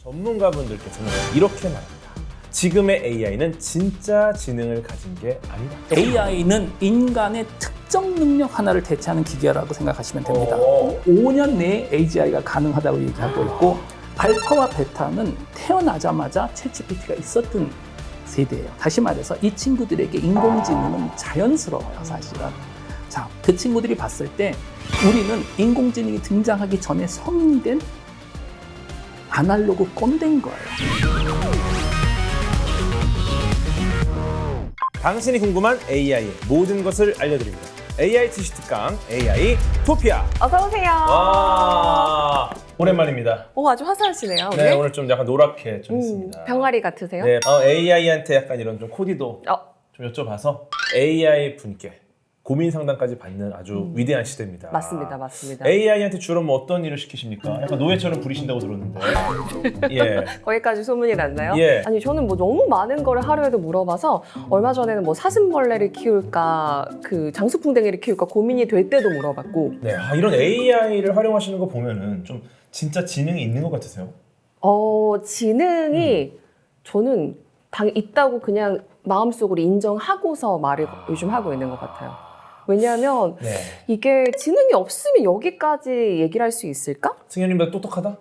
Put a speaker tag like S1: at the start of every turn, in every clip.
S1: 전문가분들께서는 이렇게 말합니다. 지금의 AI는 진짜 지능을 가진 게 아니다.
S2: AI는 인간의 특정 능력 하나를 대체하는 기계라고 생각하시면 됩니다. 5년 내에 AGI가 가능하다고 얘기하고 있고 알파와 베타는 태어나자마자 챗GPT가 있었던 세대예요. 다시 말해서 이 친구들에게 인공지능은 자연스러워요, 사실은. 자, 그 친구들이 봤을 때 우리는 인공지능이 등장하기 전에 성인이 된 아날로그 꼰대인 거예요.
S1: 당신이 궁금한 AI의 모든 것을 알려드립니다. AI 지식 특강 AI 토피아.
S3: 어서 오세요.
S1: 오랜만입니다.
S3: 아주 화사하시네요.
S1: 네, 오늘 좀 약간 노랗게 좀 했습니다.
S3: 병아리 같으세요?
S1: 네, AI한테 약간 이런 좀 코디도 좀 여쭤봐서 AI 분께 고민 상담까지 받는 아주 위대한 시대입니다.
S3: 맞습니다, 맞습니다.
S1: AI한테 주로 뭐 어떤 일을 시키십니까? 약간 노예처럼 부리신다고 들었는데. 예.
S3: 거기까지 소문이 났나요?
S1: 예.
S3: 아니 저는 뭐 너무 많은 거를 하루에도 물어봐서 얼마 전에는 뭐 사슴벌레를 키울까, 그 장수풍뎅이를 키울까 고민이 될 때도 물어봤고.
S1: 네, 이런 AI를 활용하시는 거 보면은 좀 진짜 지능이 있는 것 같으세요?
S3: 지능이 저는 있다고 그냥 마음속으로 인정하고서 말을 요즘 하고 있는 것 같아요. 왜냐하면
S1: 네.
S3: 이게 지능이 없으면 여기까지 얘기를 할 수 있을까?
S1: 승현님보다 똑똑하다?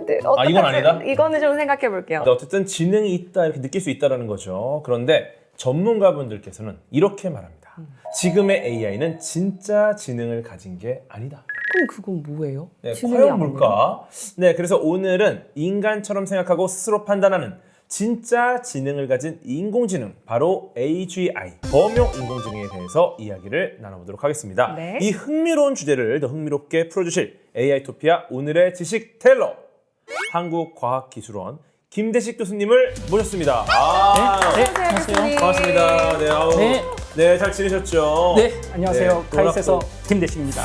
S3: 네,
S1: 이건 아니다?
S3: 이거는 좀 생각해 볼게요.
S1: 근데 어쨌든 지능이 있다 이렇게 느낄 수 있다는 거죠. 그런데 전문가분들께서는 이렇게 말합니다. 지금의 AI는 진짜 지능을 가진 게 아니다.
S3: 그럼 그건 뭐예요?
S1: 네,
S3: 지능이
S1: 과연
S3: 아니에요?
S1: 뭘까? 네, 그래서 오늘은 인간처럼 생각하고 스스로 판단하는 진짜 지능을 가진 인공지능, 바로 AGI, 범용 인공지능에 대해서 이야기를 나눠보도록 하겠습니다.
S3: 네.
S1: 이 흥미로운 주제를 더 흥미롭게 풀어주실 AI토피아 오늘의 지식 텔러, 한국과학기술원 김대식 교수님을 모셨습니다.
S3: 안녕하세요, 교수님.
S1: 반갑습니다. 네, 네, 잘 지내셨죠?
S2: 네, 안녕하세요.
S1: 네,
S2: 카이스에서 김대식입니다.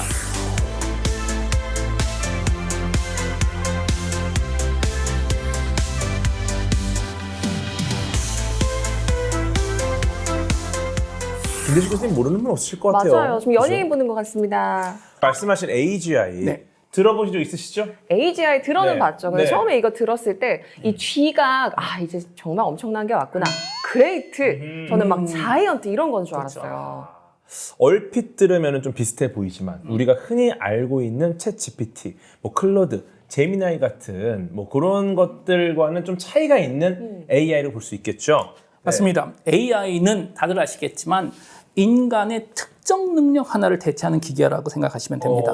S1: 김대식 교수님 모르는 분 없으실 것 같아요.
S3: 맞아요. 좀 연예인
S1: 그죠?
S3: 보는 것 같습니다.
S1: 말씀하신 AGI
S2: 네.
S1: 들어보신 적 있으시죠?
S3: AGI 들어는
S1: 네.
S3: 봤죠. 근데
S1: 네.
S3: 처음에 이거 들었을 때 이 G가 이제 정말 엄청난 게 왔구나. 그레이트. 저는 막 자이언트 이런 건 줄
S2: 그렇죠.
S3: 알았어요.
S1: 얼핏 들으면 좀 비슷해 보이지만 우리가 흔히 알고 있는 챗 GPT, 뭐 클로드, 제미나이 같은 뭐 그런 것들과는 좀 차이가 있는 AI를 볼 수 있겠죠.
S2: 맞습니다. AI는 다들 아시겠지만 인간의 특정 능력 하나를 대체하는 기계라고 생각하시면 됩니다.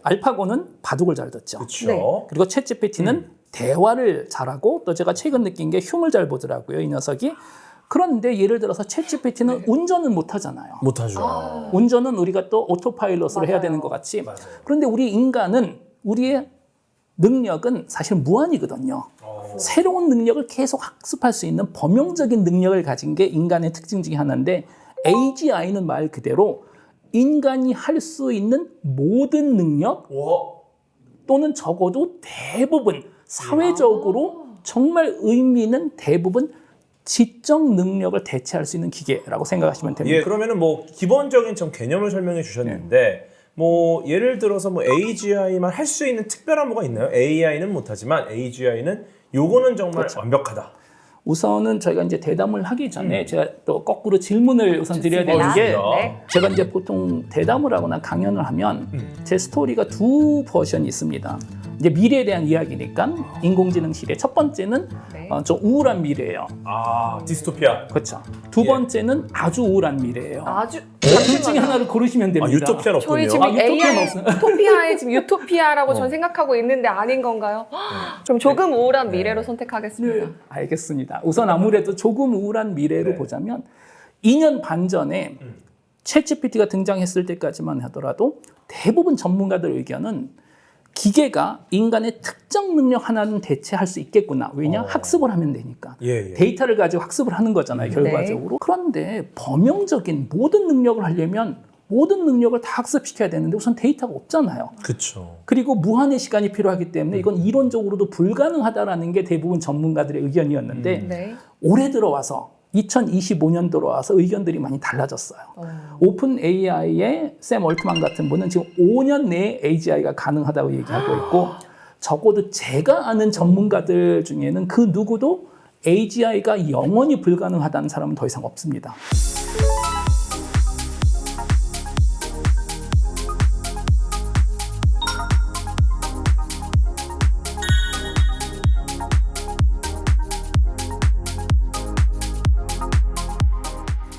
S2: 알파고는 바둑을 잘 뒀죠.
S1: 그렇죠.
S3: 네.
S2: 그리고 챗GPT는 대화를 잘하고 또 제가 최근 느낀 게 흉을 잘 보더라고요, 이 녀석이. 그런데 예를 들어서 챗GPT는 운전은 못 하잖아요.
S1: 못하죠.
S2: 운전은 우리가 또 오토파일럿으로 해야 되는 것 같이. 그런데 우리 인간은 우리의 능력은 사실 무한이거든요. 새로운 능력을 계속 학습할 수 있는 범용적인 능력을 가진 게 인간의 특징 중에 하나인데 AGI는 말 그대로 인간이 할 수 있는 모든 능력 또는 적어도 대부분 사회적으로 정말 의미 있는 대부분 지적 능력을 대체할 수 있는 기계라고 생각하시면 됩니다.
S1: 예, 그러면은 뭐 기본적인 좀 개념을 설명해 주셨는데 뭐 예를 들어서 뭐 AGI만 할 수 있는 특별한 뭐가 있나요? AI는 못하지만 AGI는 요거는 정말
S2: 그렇죠.
S1: 완벽하다.
S2: 우선은 저희가 이제 대담을 하기 전에 제가 또 거꾸로 질문을 우선 드려야 되는 게
S3: 네.
S2: 제가 이제 보통 대담을 하거나 강연을 하면 제 스토리가 두 버전이 있습니다. 이제 미래에 대한 이야기니까 인공지능 시대. 첫 번째는
S3: 네.
S2: 좀 우울한 미래예요.
S1: 디스토피아.
S2: 그렇죠. 두
S1: 예.
S2: 번째는 아주 우울한 미래예요.
S3: 아주
S2: 둘 중에 하나를 고르시면 됩니다.
S1: 유토피아는 없군요.
S3: 저희 지금
S2: 유토피아는
S3: AI
S2: 없어요.
S3: 토피아에 지금 유토피아라고 전 생각하고 있는데 아닌 건가요? 그럼 조금 우울한 미래로 선택하겠습니다.
S2: 알겠습니다. 우선 아무래도 조금 우울한 미래로 보자면 2년 반 전에 챗GPT가 등장했을 때까지만 하더라도 대부분 전문가들 의견은 기계가 인간의 특정 능력 하나는 대체할 수 있겠구나. 왜냐? 학습을 하면 되니까.
S1: 예.
S2: 데이터를 가지고 학습을 하는 거잖아요, 결과적으로. 그런데 범용적인 모든 능력을 하려면 모든 능력을 다 학습시켜야 되는데 우선 데이터가 없잖아요.
S1: 그렇죠.
S2: 그리고 무한의 시간이 필요하기 때문에 이건 이론적으로도 불가능하다라는 게 대부분 전문가들의 의견이었는데
S3: 네.
S2: 올해 들어와서 2025년 들어와서 의견들이 많이 달라졌어요. 오픈 AI의 샘 얼트만 같은 분은 지금 5년 내에 AGI가 가능하다고 얘기하고 있고 적어도 제가 아는 전문가들 중에는 그 누구도 AGI가 영원히 불가능하다는 사람은 더 이상 없습니다.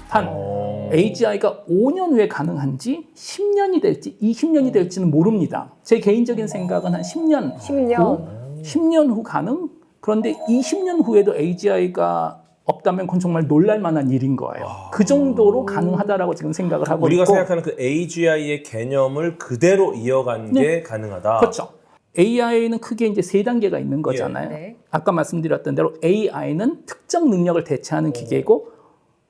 S2: 단 AGI가 5년 후에 가능한지 10년이 될지 20년이 될지는 모릅니다. 제 개인적인 생각은 한 10년 10년 후 가능? 그런데 20년 후에도 AGI가 없다면 그건 정말 놀랄 만한 일인 거예요. 그 정도로 가능하다라고 지금 생각을 하고
S1: 우리가
S2: 있고.
S1: 생각하는 그 AGI의 개념을 그대로 이어간 게 가능하다.
S2: 그렇죠. AI는 크게 이제 세 단계가 있는 거잖아요.
S3: 네.
S2: 아까 말씀드렸던 대로 AI는 특정 능력을 대체하는 기계고,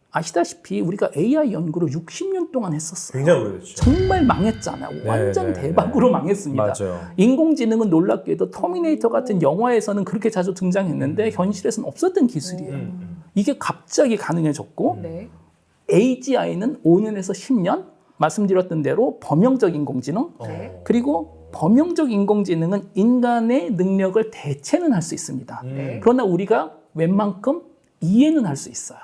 S2: 아시다시피 우리가 AI 연구를 60년 동안 했었어요.
S1: 굉장히 오래됐죠.
S2: 정말 망했잖아요. 완전 대박으로 망했습니다.
S1: 맞아요.
S2: 인공지능은 놀랍게도 터미네이터 같은 영화에서는 그렇게 자주 등장했는데 현실에서는 없었던 기술이에요. 이게 갑자기 가능해졌고,
S3: 네.
S2: AGI는 5년에서 10년, 말씀드렸던 대로 범용적 인공지능,
S3: 네.
S2: 그리고 범용적 인공지능은 인간의 능력을 대체는 할 수 있습니다.
S3: 네.
S2: 그러나 우리가 웬만큼 이해는 할 수 있어요.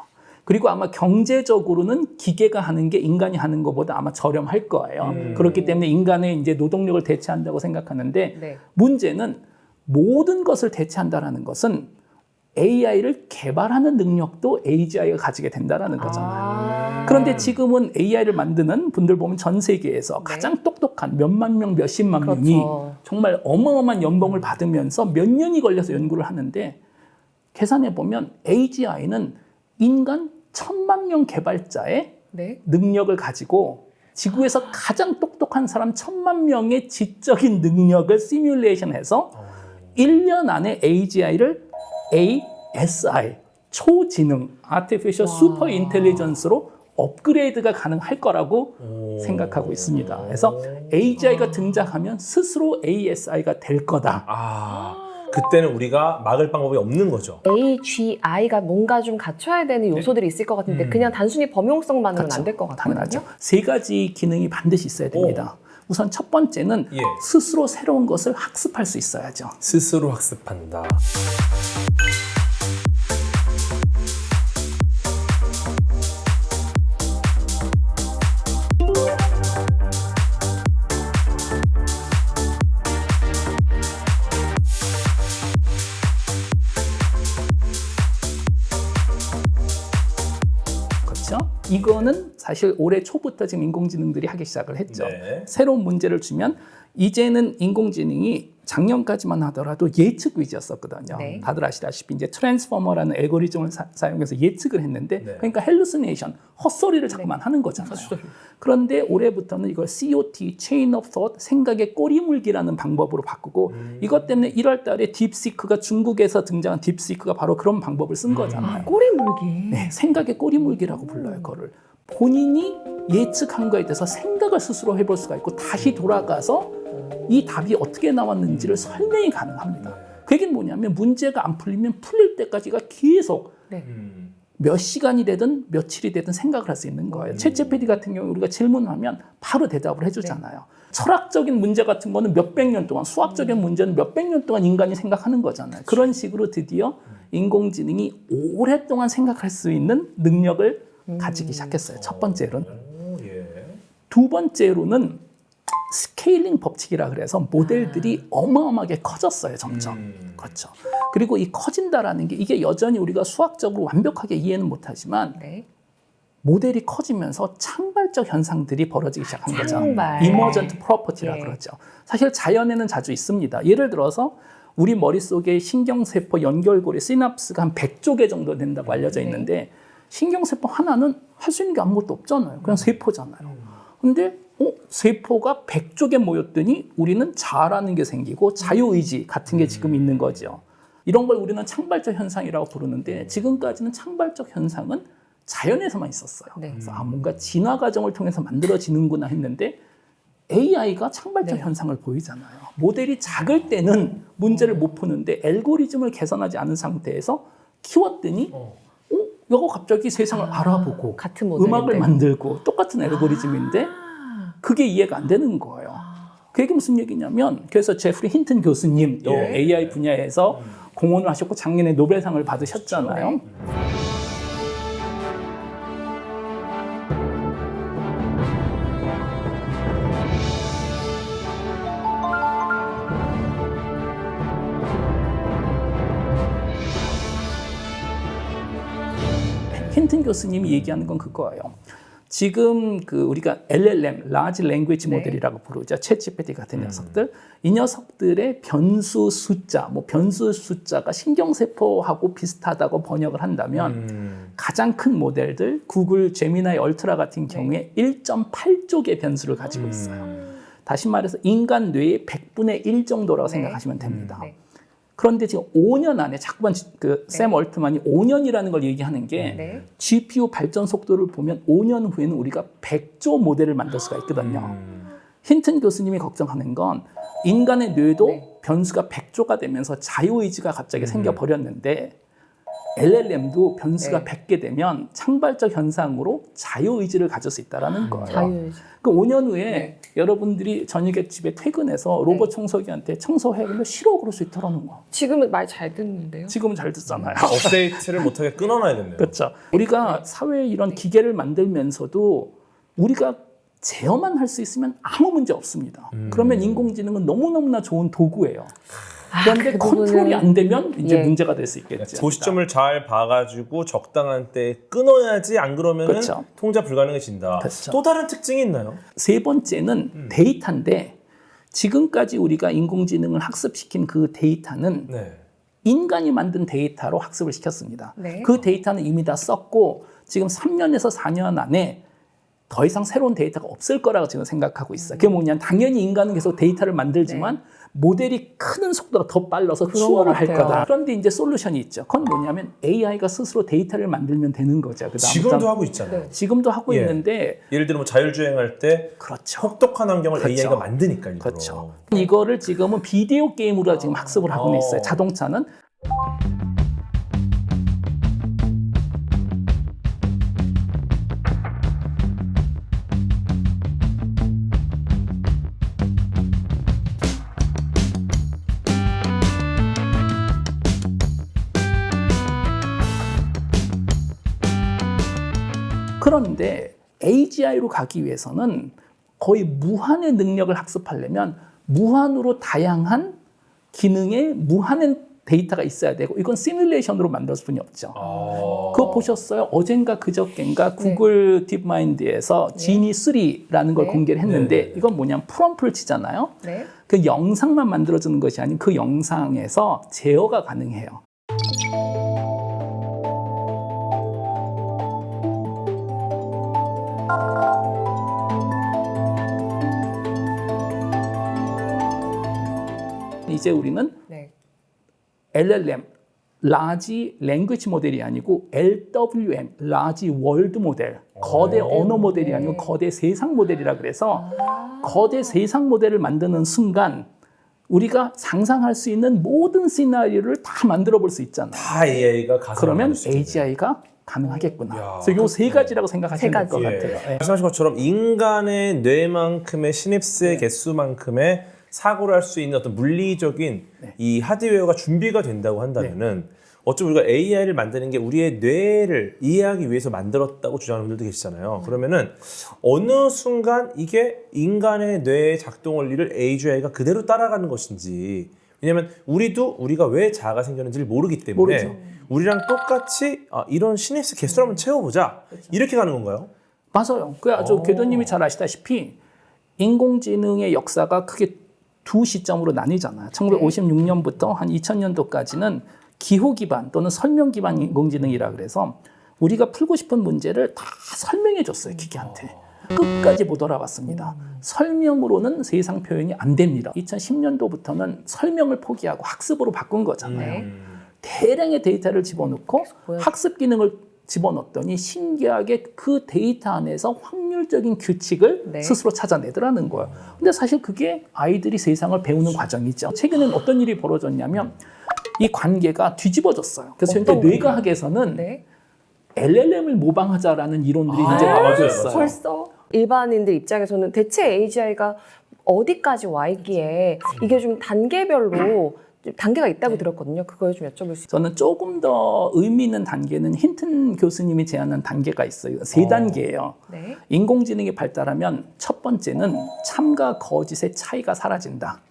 S2: 그리고 아마 경제적으로는 기계가 하는 게 인간이 하는 것보다 아마 저렴할 거예요. 그렇기 때문에 인간의 이제 노동력을 대체한다고 생각하는데,
S3: 네.
S2: 문제는 모든 것을 대체한다라는 것은 AI를 개발하는 능력도 AGI가 가지게 된다라는 거잖아요. 그런데 지금은 AI를 만드는 분들 보면 전 세계에서 가장 똑똑한 몇만 명, 몇십만 명이
S3: 그렇죠.
S2: 정말 어마어마한 연봉을 받으면서 몇 년이 걸려서 연구를 하는데, 계산해 보면 AGI는 인간 1000만 명 개발자의
S3: 네.
S2: 능력을 가지고 지구에서 가장 똑똑한 사람 1000만 명의 지적인 능력을 시뮬레이션해서 1년 안에 AGI를 ASI, 초지능, Artificial Super Intelligence로 업그레이드가 가능할 거라고 생각하고 있습니다. 그래서 AGI가 등장하면 스스로 ASI가 될 거다.
S1: 그때는 우리가 막을 방법이 없는 거죠.
S3: AGI가 뭔가 좀 갖춰야 되는 요소들이 있을 것 같은데 그냥 단순히 범용성만으로는 안 될 것 같거든요.
S2: 당연하죠. 세 가지 기능이 반드시 있어야 됩니다. 우선 첫 번째는
S1: 예.
S2: 스스로 새로운 것을 학습할 수 있어야죠.
S1: 스스로 학습한다.
S2: 그렇죠? 이거는 사실 올해 초부터 지금 인공지능들이 하기 시작을 했죠.
S1: 네.
S2: 새로운 문제를 주면 이제는 인공지능이 작년까지만 하더라도 예측 위주였었거든요.
S3: 네.
S2: 다들 아시다시피 이제 트랜스포머라는 알고리즘을 사용해서 예측을 했는데,
S1: 네.
S2: 그러니까 헬루시네이션, 헛소리를 자꾸만 하는 거잖아요. 그런데 올해부터는 이걸 COT, Chain of Thought, 생각의 꼬리물기라는 방법으로 바꾸고, 이것 때문에 1월 달에 딥시크가, 중국에서 등장한 딥시크가 바로 그런 방법을 쓴 거잖아요.
S3: 꼬리물기.
S2: 네, 생각의 꼬리물기라고 불러요, 그거를. 본인이 예측한 거에 대해서 생각을 스스로 해볼 수가 있고, 다시 돌아가서 이 답이 어떻게 나왔는지를 설명이 가능합니다. 그 얘기는 뭐냐면, 문제가 안 풀리면 풀릴 때까지가 계속
S3: 네.
S2: 몇 시간이 되든 며칠이 되든 생각을 할 수 있는 거예요. 챗GPT 같은 경우 우리가 질문하면 바로 대답을 해주잖아요. 철학적인 문제 같은 거는 몇백 년 동안, 수학적인 문제는 몇백 년 동안 인간이 생각하는 거잖아요. 그런 식으로 드디어 인공지능이 오랫동안 생각할 수 있는 능력을 가지기 시작했어요. 첫 번째로는. 두 번째로는 스케일링 법칙이라 그래서 모델들이 어마어마하게 커졌어요, 점점. 그렇죠. 그리고 이 커진다라는 게, 이게 여전히 우리가 수학적으로 완벽하게 이해는 못하지만,
S3: 네.
S2: 모델이 커지면서 창발적 현상들이 벌어지기 시작한 거죠.
S3: 창발.
S2: Emergent property라
S3: 예.
S2: 그러죠. 사실 자연에는 자주 있습니다. 예를 들어서 우리 머릿속에 신경세포 연결고리 시납스가 한 100조 개 정도 된다고 알려져 있는데, 신경세포 하나는 할 수 있는 게 아무것도 없잖아요. 그냥 세포잖아요. 근데 세포가 100조 개 모였더니 우리는 자아라는 게 생기고 자유의지 같은 게 지금 있는 거죠. 이런 걸 우리는 창발적 현상이라고 부르는데, 지금까지는 창발적 현상은 자연에서만 있었어요.
S3: 네.
S2: 그래서 뭔가 진화 과정을 통해서 만들어지는구나 했는데, AI가 창발적
S3: 네.
S2: 현상을 보이잖아요. 모델이 작을 때는 문제를 못 푸는데, 알고리즘을 개선하지 않은 상태에서 키웠더니 이거 갑자기 세상을 알아보고
S3: 같은 모델인데.
S2: 음악을 만들고 똑같은 알고리즘인데 그게 이해가 안 되는 거예요. 그게 무슨 얘기냐면 그래서 제프리 힌튼 교수님 또
S1: 예.
S2: AI 분야에서 공헌을 하셨고 작년에 노벨상을 받으셨잖아요. 힌튼 교수님이 얘기하는 건 그거예요. 지금 우리가 LLM, Large Language Model이라고 부르죠. 챗GPT 같은 녀석들. 이 녀석들의 변수 숫자, 변수 숫자가 신경세포하고 비슷하다고 번역을 한다면 가장 큰 모델들, 구글 제미나이 얼트라 같은 경우에 1.8조 개 변수를 가지고 있어요. 다시 말해서 인간 뇌의 100분의 1 정도라고 생각하시면 됩니다. 그런데 지금 5년 안에 자꾸만 샘 얼트만이 5년이라는 걸 얘기하는 게 GPU 발전 속도를 보면 5년 후에는 우리가 100조 모델을 만들 수가 있거든요. 힌튼 교수님이 걱정하는 건 인간의 뇌도 변수가 100조가 되면서 자유의지가 갑자기 생겨버렸는데 LLM도 변수가 100개 되면 창발적 현상으로 자유의지를 가질 수 있다는 거예요.
S3: 자유의지.
S2: 그 5년 후에 여러분들이 저녁에 집에 퇴근해서 로봇 청소기한테 청소해 그러면 싫어 그럴 수 있다는 거.
S3: 지금은 말 잘 듣는데요.
S2: 지금은 잘 듣잖아요.
S1: 업데이트를 못하게 끊어놔야겠네요.
S2: 그렇죠. 우리가 사회에 이런 기계를 만들면서도 우리가 제어만 할 수 있으면 아무 문제 없습니다. 그러면 인공지능은 너무너무나 좋은 도구예요. 그런데
S3: 그
S2: 컨트롤이
S3: 부분은-
S2: 안 되면 이제
S3: 예.
S2: 문제가 될 수 있겠죠.
S1: 고시점을 잘 봐가지고 적당한 때 끊어야지, 안 그러면
S2: 그렇죠.
S1: 통제 불가능해진다.
S2: 그렇죠.
S1: 또 다른 특징이 있나요?
S2: 세 번째는 데이터인데 지금까지 우리가 인공지능을 학습시킨 그 데이터는
S1: 네.
S2: 인간이 만든 데이터로 학습을 시켰습니다.
S3: 네.
S2: 그 데이터는 이미 다 썼고 지금 3년에서 4년 안에 더 이상 새로운 데이터가 없을 거라고 지금 생각하고 있어요. 그게 뭐냐면 당연히 인간은 계속 데이터를 만들지만 모델이 크는 속도가 더 빨라서
S3: 그런
S2: 추월을
S3: 것
S2: 할
S3: 같아요.
S2: 거다. 그런데 이제 솔루션이 있죠. 그건 뭐냐면 AI가 스스로 데이터를 만들면 되는 거죠. 그다음부터
S1: 지금도 하고 있잖아요.
S2: 지금도 하고
S1: 예.
S2: 있는데
S1: 예를 들어 자율주행할 때
S2: 그렇죠.
S1: 혹독한 환경을
S2: 그렇죠.
S1: AI가 만드니까 일부러.
S2: 그렇죠. 이거를 지금은 비디오 게임으로 지금 학습을 하고 있어요. 자동차는. 그런데 AGI로 가기 위해서는 거의 무한의 능력을 학습하려면 무한으로 다양한 기능의 무한의 데이터가 있어야 되고 이건 시뮬레이션으로 만들 뿐이 없죠. 그거 보셨어요? 어젠가 그저께인가 구글 딥마인드에서 지니 3라는 걸
S3: 네.
S2: 공개를 했는데
S1: 네, 네, 네.
S2: 이건 뭐냐면 프롬프를 치잖아요.
S3: 네.
S2: 그 영상만 만들어주는 것이 아닌 그 영상에서 제어가 가능해요. 이제 우리는
S3: 네.
S2: LLM, Large Language 모델이 아니고 LWM, Large World 모델, 거대 언어 모델이 아니고 거대 세상 모델이라 그래서 거대 세상 모델을 만드는 순간 우리가 상상할 수 있는 모든 시나리오를 다 만들어 볼 수 있잖아요.
S1: 다 AI가 가서
S2: 그러면 AGI가 가능하겠구나.
S1: 야,
S2: 그래서 요 세 가지라고 생각하시면 될 것
S3: 세
S1: 예.
S2: 같아요. 예.
S1: 말씀하신 것처럼 인간의 뇌만큼의 신입스의 개수만큼의 사고를 할 수 있는 어떤 물리적인 이 하드웨어가 준비가 된다고 한다면은 어쩜 우리가 AI를 만드는 게 우리의 뇌를 이해하기 위해서 만들었다고 주장하는 분들도 계시잖아요. 그러면은 어느 순간 이게 인간의 뇌의 작동 원리를 AGI가 그대로 따라가는 것인지, 왜냐면 우리가 왜 자아가 생겼는지를 모르기 때문에
S2: 모르죠.
S1: 우리랑 똑같이 이런 신입스 개수를 한번 채워보자, 이렇게 가는 건가요?
S2: 맞아요. 그 아주 궤도님이 잘 아시다시피 인공지능의 역사가 크게 두 시점으로 나뉘잖아요. 1956년부터 한 2000년도까지는 기호 기반 또는 설명 기반 인공지능이라 그래서 우리가 풀고 싶은 문제를 다 설명해 줬어요, 기계한테. 끝까지 못 알아봤습니다. 설명으로는 세상 표현이 안 됩니다. 2010년도부터는 설명을 포기하고 학습으로 바꾼 거잖아요. 대량의 데이터를 집어넣고 학습 기능을 집어넣었더니 신기하게 그 데이터 안에서 확률적인 규칙을
S3: 네.
S2: 스스로 찾아내더라는 거예요. 근데 사실 그게 아이들이 세상을 배우는 과정이죠. 최근엔 어떤 일이 벌어졌냐면 이 관계가 뒤집어졌어요. 그래서 현재
S3: 어떤
S2: 뇌과학에서는
S3: 네.
S2: LLM을 모방하자라는 이론들이 이제
S1: 맞아요,
S2: 나오고
S1: 맞아요.
S2: 있어요.
S3: 벌써 일반인들 입장에서는 대체 AGI가 어디까지 와 있기에 이게 좀 단계별로 좀 단계가 있다고 들었거든요. 그걸 좀 여쭤볼 수 있어요.
S2: 저는 조금 더 의미 있는 단계는 힌튼 교수님이 제안한 단계가 있어요. 3단계예요.
S3: 네.
S2: 인공지능이 발달하면 첫 번째는 참과 거짓의 차이가 사라진다.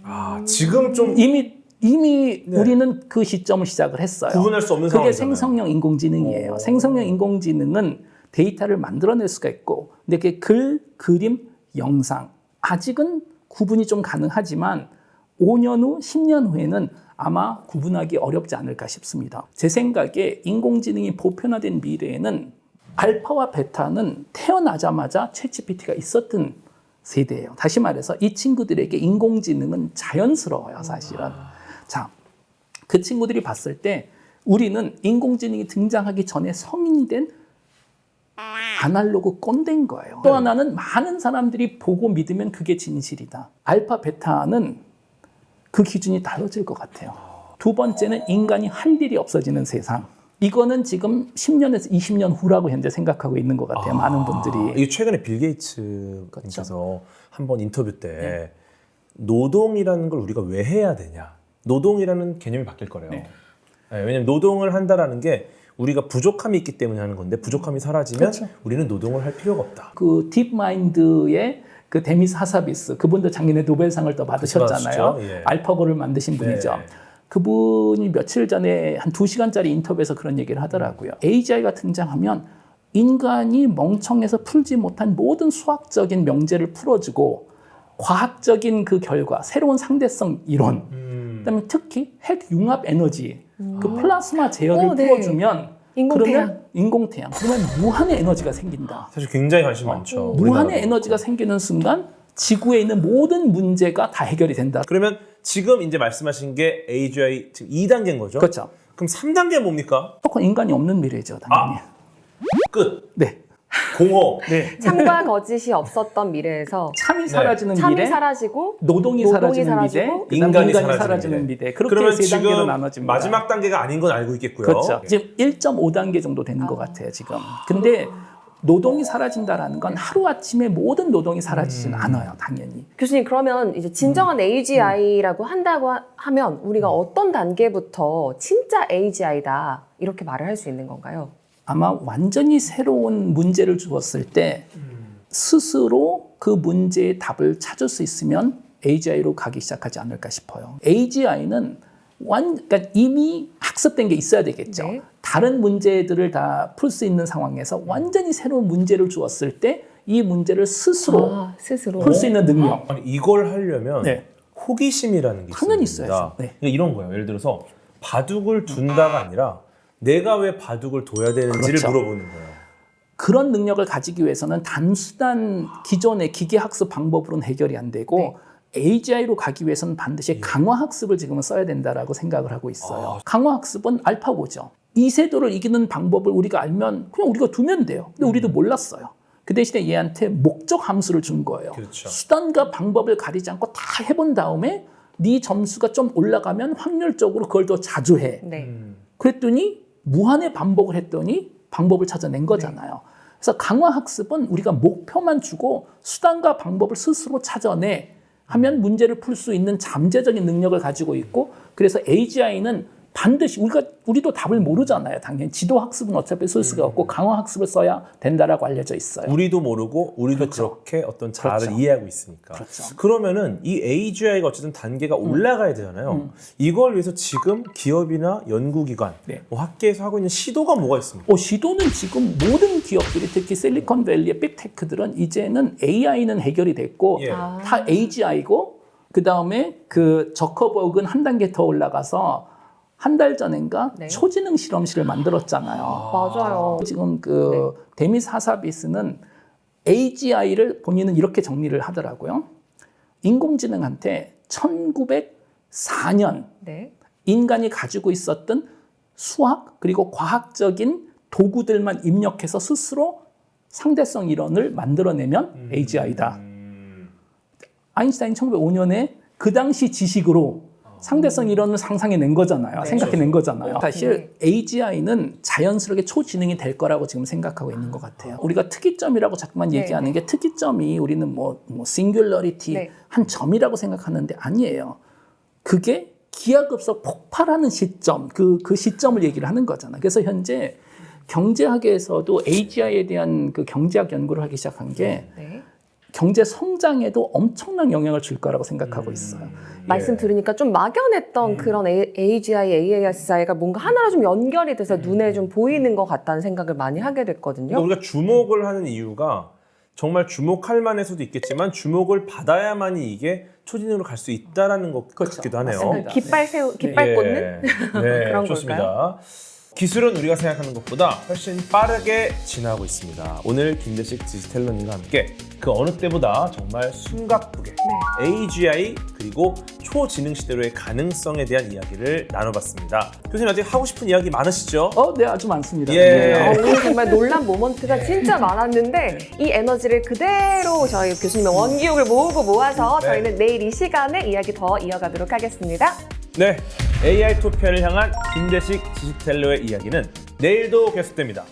S1: 아, 지금 좀
S2: 이미
S1: 네.
S2: 우리는 그 시점을 시작을 했어요.
S1: 구분할 수 없는
S2: 그게
S1: 상황이잖아요.
S2: 생성형 인공지능이에요. 생성형 인공지능은 데이터를 만들어낼 수가 있고, 근데 그게 글, 그림, 영상 아직은 구분이 좀 가능하지만 5년 후, 10년 후에는 아마 구분하기 어렵지 않을까 싶습니다. 제 생각에 인공지능이 보편화된 미래에는 알파와 베타는 태어나자마자 챗GPT가 있었던 세대예요. 다시 말해서 이 친구들에게 인공지능은 자연스러워요, 사실은. 자, 그 친구들이 봤을 때 우리는 인공지능이 등장하기 전에 성인이 된 아날로그 꼰대인 거예요. 또 하나는 많은 사람들이 보고 믿으면 그게 진실이다. 알파, 베타는 그 기준이 달라질 것 같아요. 두 번째는 인간이 할 일이 없어지는 세상. 이거는 지금 10년에서 20년 후라고 현재 생각하고 있는 것 같아요. 많은 분들이.
S1: 이게 최근에 빌 게이츠께서 한번 인터뷰 때 노동이라는 걸 우리가 왜 해야 되냐. 노동이라는 개념이 바뀔 거래요.
S2: 네.
S1: 네, 왜냐하면 노동을 한다라는 게 우리가 부족함이 있기 때문에 하는 건데 부족함이 사라지면
S2: 그렇죠.
S1: 우리는 노동을 할 필요가 없다.
S2: 그 딥마인드의 그 데미스 하사비스, 그분도 작년에 노벨상을 또 받으셨잖아요.
S1: 받으셨죠? 예.
S2: 알파고를 만드신 분이죠.
S1: 네.
S2: 그분이 며칠 전에 한 2시간짜리 인터뷰에서 그런 얘기를 하더라고요. AGI가 등장하면 인간이 멍청해서 풀지 못한 모든 수학적인 명제를 풀어주고 과학적인 그 결과, 새로운 상대성 이론, 그다음에 특히 핵 융합 에너지, 그 플라스마 제어를
S3: 네.
S2: 풀어주면
S3: 인공태양.
S2: 그러면 인공태양. 그러면 무한의 에너지가 생긴다.
S1: 사실 굉장히 관심 많죠. 우리나라도.
S2: 무한의 에너지가 생기는 순간 지구에 있는 모든 문제가 다 해결이 된다.
S1: 그러면 지금 이제 말씀하신 게 AGI 지금 2단계인 거죠?
S2: 그렇죠.
S1: 그럼 3단계 뭡니까?
S2: 그건 인간이 없는 미래죠, 당연히.
S1: 끝.
S2: 네.
S1: 공허.
S2: 네.
S3: 참과 거짓이 없었던 미래에서
S2: 참이 사라지는
S3: 참이
S2: 미래,
S3: 사라지고
S2: 노동이 사라지는 미래,
S3: 사라지고
S2: 그다음에
S1: 인간이
S2: 사라지는
S1: 사라지는
S2: 미래. 그렇게
S1: 그러면
S2: 세 단계로
S1: 지금
S2: 나눠집니다.
S1: 마지막 단계가 아닌 건 알고 있겠고요.
S2: 그렇죠. 지금 1.5단계 정도 되는 것 같아요, 지금. 근데 노동이 사라진다라는 건 하루아침에 모든 노동이 사라지진 않아요, 당연히.
S3: 교수님 그러면 이제 진정한 AGI라고 한다고 하면 우리가 어떤 단계부터 진짜 AGI다 이렇게 말을 할 수 있는 건가요?
S2: 아마 완전히 새로운 문제를 주었을 때 스스로 그 문제의 답을 찾을 수 있으면 AGI로 가기 시작하지 않을까 싶어요. AGI는 그러니까 이미 학습된 게 있어야 되겠죠.
S3: 네.
S2: 다른 문제들을 다 풀 수 있는 상황에서 완전히 새로운 문제를 주었을 때 이 문제를 스스로
S3: 스스로
S2: 풀 수 있는 능력.
S1: 아니, 이걸 하려면
S2: 네.
S1: 호기심이라는 게
S2: 당연히
S1: 있습니다.
S2: 있어야죠. 네.
S1: 그러니까 이런 거예요. 예를 들어서 바둑을 둔다가 아니라 내가 왜 바둑을 둬야 되는지를
S2: 그렇죠.
S1: 물어보는 거예요.
S2: 그런 능력을 가지기 위해서는 단순한 기존의 기계학습 방법으로는 해결이 안 되고 AGI로 가기 위해서는 반드시 강화학습을 지금은 써야 된다라고 생각을 하고 있어요. 강화학습은 알파고죠. 이세돌을 이기는 방법을 우리가 알면 그냥 우리가 두면 돼요. 근데 우리도 몰랐어요. 그 대신에 얘한테 목적 함수를 준 거예요.
S1: 그렇죠.
S2: 수단과 방법을 가리지 않고 다 해본 다음에 네 점수가 좀 올라가면 확률적으로 그걸 더 자주 해.
S3: 네.
S2: 그랬더니 무한의 반복을 했더니 방법을 찾아낸 거잖아요. 그래서 강화학습은 우리가 목표만 주고 수단과 방법을 스스로 찾아내 하면 문제를 풀 수 있는 잠재적인 능력을 가지고 있고, 그래서 AGI는 반드시 우리도 답을 모르잖아요. 당연히 지도학습은 어차피 쓸 수가 없고 강화학습을 써야 된다라고 알려져 있어요.
S1: 우리도 모르고 우리도
S2: 그렇죠.
S1: 그렇게 어떤 자아를
S2: 그렇죠.
S1: 이해하고 있으니까.
S2: 그렇죠.
S1: 그러면은 이 AGI가 어쨌든 단계가 올라가야 되잖아요. 이걸 위해서 지금 기업이나 연구기관,
S2: 네.
S1: 뭐 학계에서 하고 있는 시도가 뭐가 있습니까?
S2: 시도는 지금 모든 기업들이, 특히 실리콘밸리의 빅테크들은 이제는 AI는 해결이 됐고
S1: 예.
S2: 다 AGI고, 그 다음에 그 저커버그는 한 단계 더 올라가서 한 달 전인가
S3: 네.
S2: 초지능 실험실을 만들었잖아요.
S3: 맞아요.
S2: 지금 그 데미스 하사비스는 AGI를 본인은 이렇게 정리를 하더라고요. 인공지능한테 1904년
S3: 네.
S2: 인간이 가지고 있었던 수학 그리고 과학적인 도구들만 입력해서 스스로 상대성 이론을 만들어내면 AGI다. 아인슈타인 1905년에 그 당시 지식으로 상대성 이론을 상상해낸 거잖아요.
S3: 네.
S2: 생각해낸 거잖아요. 사실
S3: 네.
S2: AGI는 자연스럽게 초지능이 될 거라고 지금 생각하고 있는 것 같아요. 우리가 특이점이라고 자꾸만
S3: 네.
S2: 얘기하는 게 특이점이 우리는 뭐 싱귤러리티
S3: 네.
S2: 한 점이라고 생각하는데 아니에요. 그게 기하급수 폭발하는 시점, 그 시점을 얘기를 하는 거잖아요. 그래서 현재 경제학에서도 AGI에 대한 그 경제학 연구를 하기 시작한 게
S3: 네.
S2: 경제 성장에도 엄청난 영향을 줄 거라고 생각하고 있어요.
S3: 말씀 들으니까 좀 막연했던 그런 AGI, AISI가 뭔가 하나로 좀 연결이 돼서 눈에 좀 보이는 것 같다는 생각을 많이 하게 됐거든요.
S1: 그러니까 우리가 주목을 하는 이유가 정말 주목할 만해서도 있겠지만 주목을 받아야만이 이게 초진으로 갈 수 있다라는 것
S2: 그렇죠.
S1: 같기도 하네요.
S2: 맞습니다.
S3: 깃발 꽂는
S1: 네,
S3: 그런
S1: 좋습니다. 기술은 우리가 생각하는 것보다 훨씬 빠르게 진화하고 있습니다. 오늘 김대식 디지털러닝과 함께 그 어느 때보다 정말 숨가쁘게 AGI 그리고 초지능 시대로의 가능성에 대한 이야기를 나눠봤습니다. 교수님 아직 하고 싶은 이야기 많으시죠?
S2: 네, 아주 많습니다.
S1: 예.
S2: 네.
S3: 오늘 정말 놀란 모먼트가 진짜 많았는데 이 에너지를 그대로 저희 교수님의 원기욕을 모아서
S1: 네.
S3: 저희는 내일 이 시간에 이야기 더 이어가도록 하겠습니다.
S1: 네, AI 토피아를 향한 김대식 디지털러의 이야기는 내일도 계속됩니다.